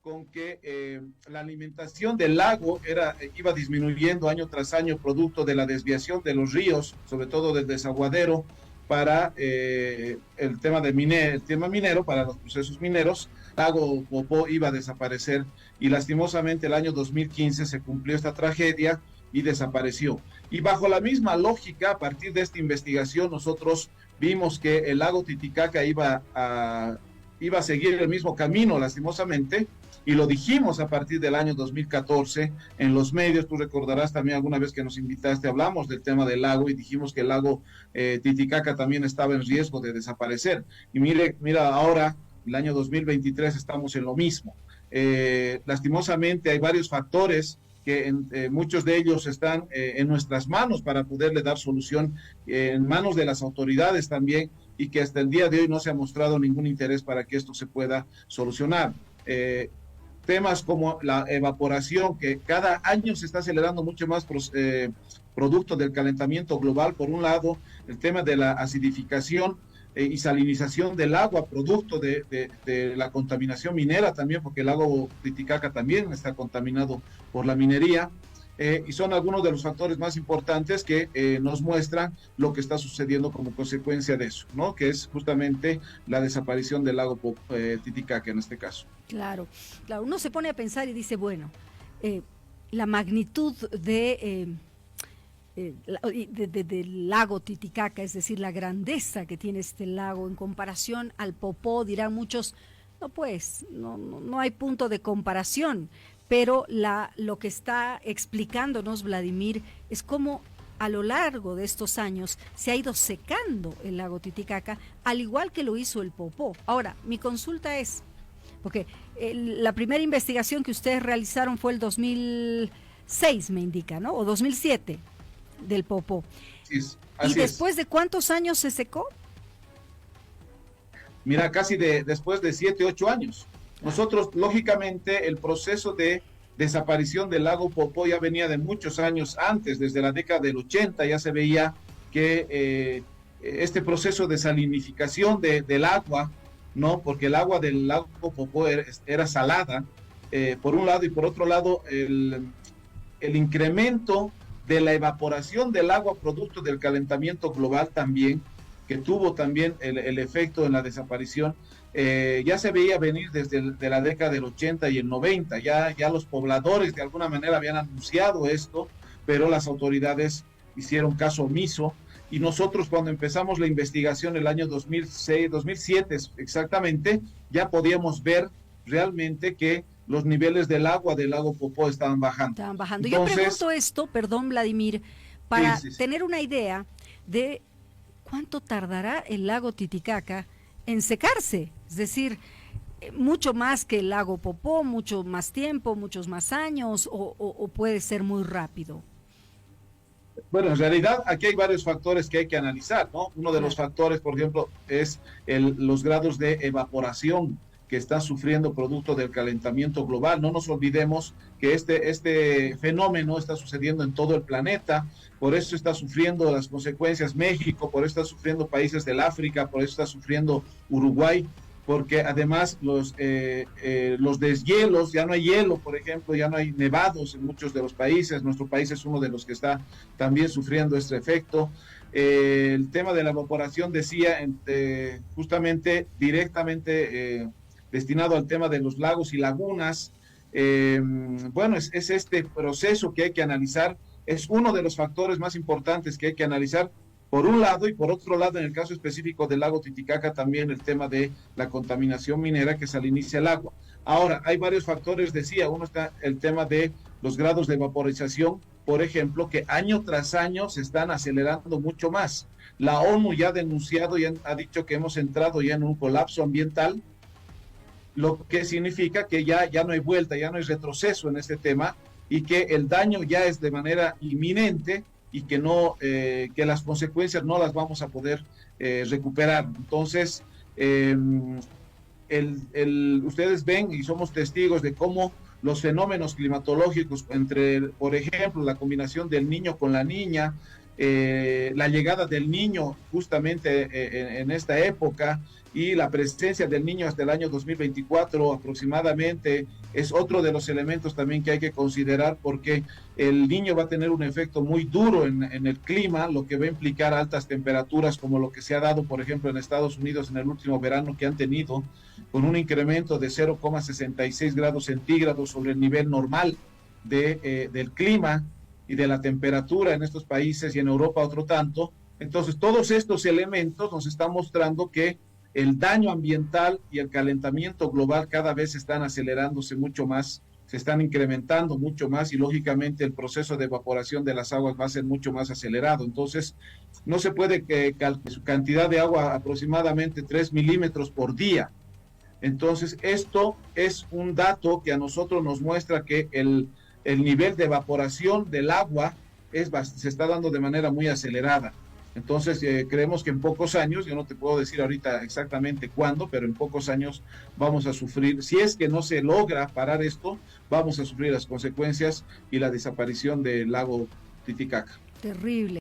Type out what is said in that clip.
con que la alimentación del lago iba disminuyendo año tras año producto de la desviación de los ríos, sobre todo del desaguadero, para el tema minero, para los procesos mineros. Lago Popó iba a desaparecer y lastimosamente el año 2015 se cumplió esta tragedia y desapareció. Y bajo la misma lógica, a partir de esta investigación, nosotros vimos que el lago Titicaca iba a seguir el mismo camino, lastimosamente, y lo dijimos a partir del año 2014 en los medios. Tú recordarás también alguna vez que nos invitaste, hablamos del tema del lago y dijimos que el lago Titicaca también estaba en riesgo de desaparecer. Y mira ahora, el año 2023 estamos en lo mismo. Lastimosamente hay varios factores que muchos de ellos están en nuestras manos para poderle dar solución, en manos de las autoridades también, y que hasta el día de hoy no se ha mostrado ningún interés para que esto se pueda solucionar. Temas como la evaporación, que cada año se está acelerando mucho más producto del calentamiento global, por un lado, el tema de la acidificación y salinización del agua, producto de la contaminación minera también, porque el lago Titicaca también está contaminado por la minería, y son algunos de los factores más importantes que nos muestran lo que está sucediendo como consecuencia de eso, ¿no? Que es justamente la desaparición del lago Titicaca en este caso. Claro, claro, uno se pone a pensar y dice, bueno, la magnitud del lago Titicaca, es decir, la grandeza que tiene este lago en comparación al Popó, dirán muchos, no pues, no hay punto de comparación, pero lo que está explicándonos Vladimir es cómo a lo largo de estos años se ha ido secando el lago Titicaca, al igual que lo hizo el Popó. Ahora, mi consulta es, porque la primera investigación que ustedes realizaron fue el 2006, me indica, ¿no? O 2007, del Popó. Así ¿Y después de cuántos años se secó? Mira, después de 7, 8 años. Nosotros, lógicamente, el proceso de desaparición del lago Popó ya venía de muchos años antes, desde la década del 80 ya se veía que este proceso de salinificación del agua, ¿no? Porque el agua del lago Popó era salada, por un lado, y por otro lado, el incremento de la evaporación del agua producto del calentamiento global también, que tuvo también el efecto en la desaparición, ya se veía venir desde de la década del 80 y el 90, ya los pobladores de alguna manera habían anunciado esto, pero las autoridades hicieron caso omiso, y nosotros cuando empezamos la investigación el año 2006, 2007 exactamente, ya podíamos ver realmente que los niveles del agua del lago Popó estaban bajando. Estaban bajando. Entonces, yo pregunto esto, perdón Vladimir, para tener una idea de cuánto tardará el lago Titicaca en secarse, es decir, mucho más que el lago Popó, mucho más tiempo, muchos más años, o puede ser muy rápido. Bueno, en realidad aquí hay varios factores que hay que analizar, ¿no? Uno de los factores, por ejemplo, es los grados de evaporación que está sufriendo producto del calentamiento global. No nos olvidemos que este fenómeno está sucediendo en todo el planeta, por eso está sufriendo las consecuencias México, por eso está sufriendo países del África, por eso está sufriendo Uruguay, porque además los deshielos, ya no hay hielo, por ejemplo, ya no hay nevados en muchos de los países. Nuestro país es uno de los que está también sufriendo este efecto. El tema de la evaporación, decía, justamente directamente destinado al tema de los lagos y lagunas. Bueno, es este proceso que hay que analizar, es uno de los factores más importantes que hay que analizar, por un lado, y por otro lado, en el caso específico del lago Titicaca, también el tema de la contaminación minera que saliniza el agua. Ahora, hay varios factores, decía, uno está el tema de los grados de vaporización, por ejemplo, que año tras año se están acelerando mucho más. La ONU ya ha denunciado y ha dicho que hemos entrado ya en un colapso ambiental, lo que significa que ya no hay vuelta, ya no hay retroceso en este tema, y que el daño ya es de manera inminente, y que las consecuencias no las vamos a poder recuperar. Entonces, ustedes ven y somos testigos de cómo los fenómenos climatológicos, por ejemplo, la combinación del niño con la niña, la llegada del niño justamente en esta época, y la presencia del Niño hasta el año 2024 aproximadamente es otro de los elementos también que hay que considerar, porque el Niño va a tener un efecto muy duro en el clima, lo que va a implicar altas temperaturas como lo que se ha dado, por ejemplo, en Estados Unidos en el último verano, que han tenido con un incremento de 0,66 grados centígrados sobre el nivel normal del clima y de la temperatura en estos países, y en Europa otro tanto. Entonces, todos estos elementos nos están mostrando que el daño ambiental y el calentamiento global cada vez están acelerándose mucho más, se están incrementando mucho más, y lógicamente el proceso de evaporación de las aguas va a ser mucho más acelerado. Entonces, no se puede su cantidad de agua aproximadamente 3 milímetros por día. Entonces, esto es un dato que a nosotros nos muestra que el nivel de evaporación del agua se está dando de manera muy acelerada. Entonces, creemos que en pocos años, yo no te puedo decir ahorita exactamente cuándo, pero en pocos años vamos a sufrir, si es que no se logra parar esto, vamos a sufrir las consecuencias y la desaparición del lago Titicaca. Terrible.